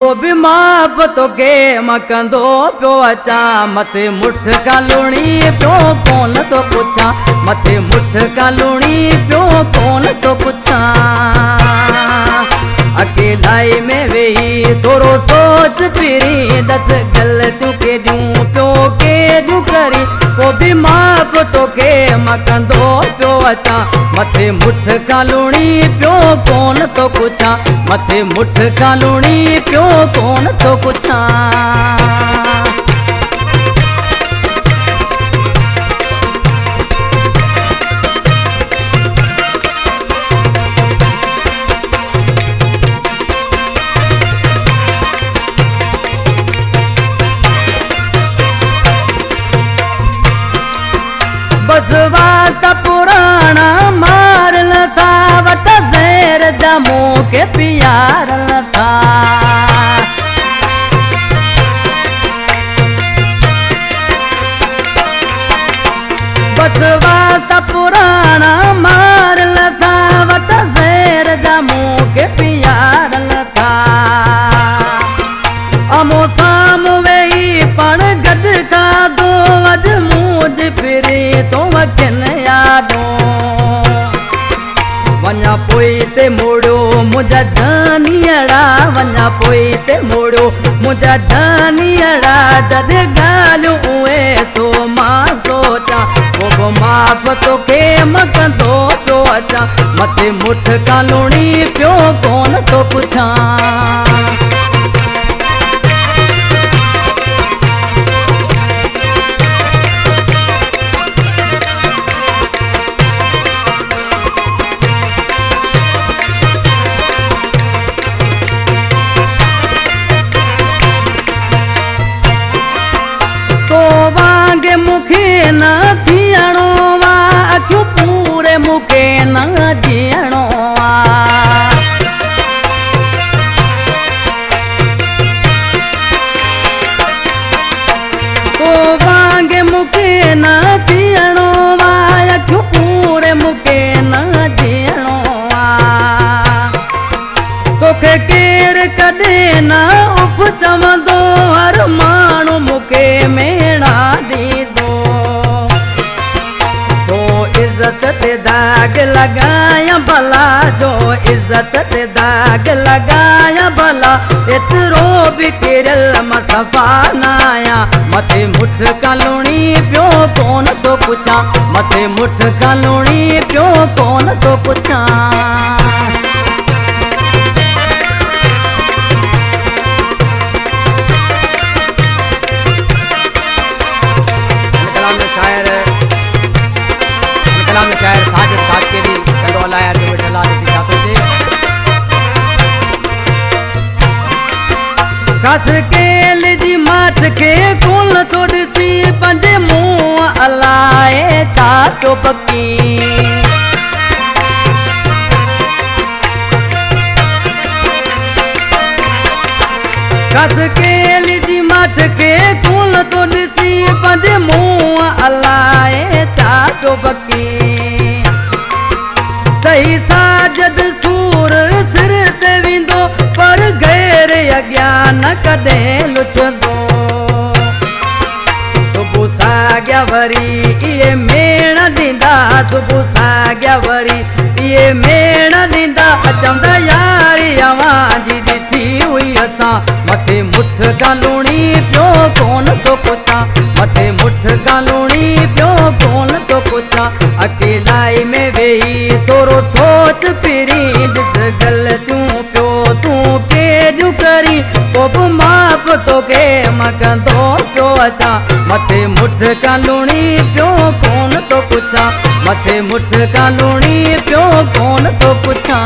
वो भी माप तो के मकंदो प्यो अचा मथे मुठ का लूणी प्यो कौन तो पुछा मथे मुठ का लूणी प्यो कौन तो पुछा अकेलाई में वेही थोरो सोच फिरी दस गलतियों के दूं प्यो के दूं करी वो भी माप तो के मकंदो प्यो अचा मथे मुठ का लूणी प्यो कौन तो पुछा मथे मुठ का लूणी प्यो कौन तो पुछा। बस वास्ता पुराना मार लता वट ज़हर दमो के प्यार लता बस वास्ता पुराना मार लता वट ज़हर दमो के प्यार लता अमो साम वेही पण गद का दो अज मूज फिरी तो वचन यादो वञा पोई ते मोड़ो मुझा जानियड़ा वञा पोई ते मोड़ो मुझा जानियड़ा जद गालू उए तो मां सोचा वो माफ तो के मकंदो प्यो अचा मथे मुठ का लूणी प्यो कौन तो पुछा। तो वांगे मुखे न थियणो वा अखियूं पूरे मुखे न जीअणो वा तो वांगे मुखे न थियणो वा अखियूं पूरे मुखे न जीअणो वा तोखे केर कदे न उफ चवंदो हर माण्हू मुखे मेणा दीदो जो इज्जत ते दाग लगाया भला जो इज्जत ते दाग लगाया भला एतिरो भी किरल मसफा नाया मथे मुठ का लूणी प्यो कौन तो पुछा मथे मुठ का लूणी प्यो कौन तो पुछा। शायर साजिद काटकेरी कंडोला यार जो बैठला सी जातो थे कस के लिजी माठ के कोल थोड़ी पंजे मुंह अलाए छा तो पक्की कस के लिजी माठ के कोल थोड़ी पंजे मुंह अलाए छा तो पक्की सही साजद सूर सिर ते विंदो पर गैर अज्ञान कदे लुचंदो सुबह साग्या वरी ये मेण दींदा सुबह साग्या वरी ये मेण दींदा अचंदा यारी आवाजी ॾिठी हुई असां मथे मुठ का लूणी प्यो कौन तो पुछा मथे मुठ का लूणी प्यो कौन तो पुछा अकेलाई में वेही थोरो सोच फिरी ॾिस गलतियूं प्यो तूं केॾियूं करी पोइ बि माप तो के मकंदो प्यो अचा मथे मुठ का लूणी प्यो कौन तो पुछा मथे मुठ का लूणी प्यो कौन तो पुछा।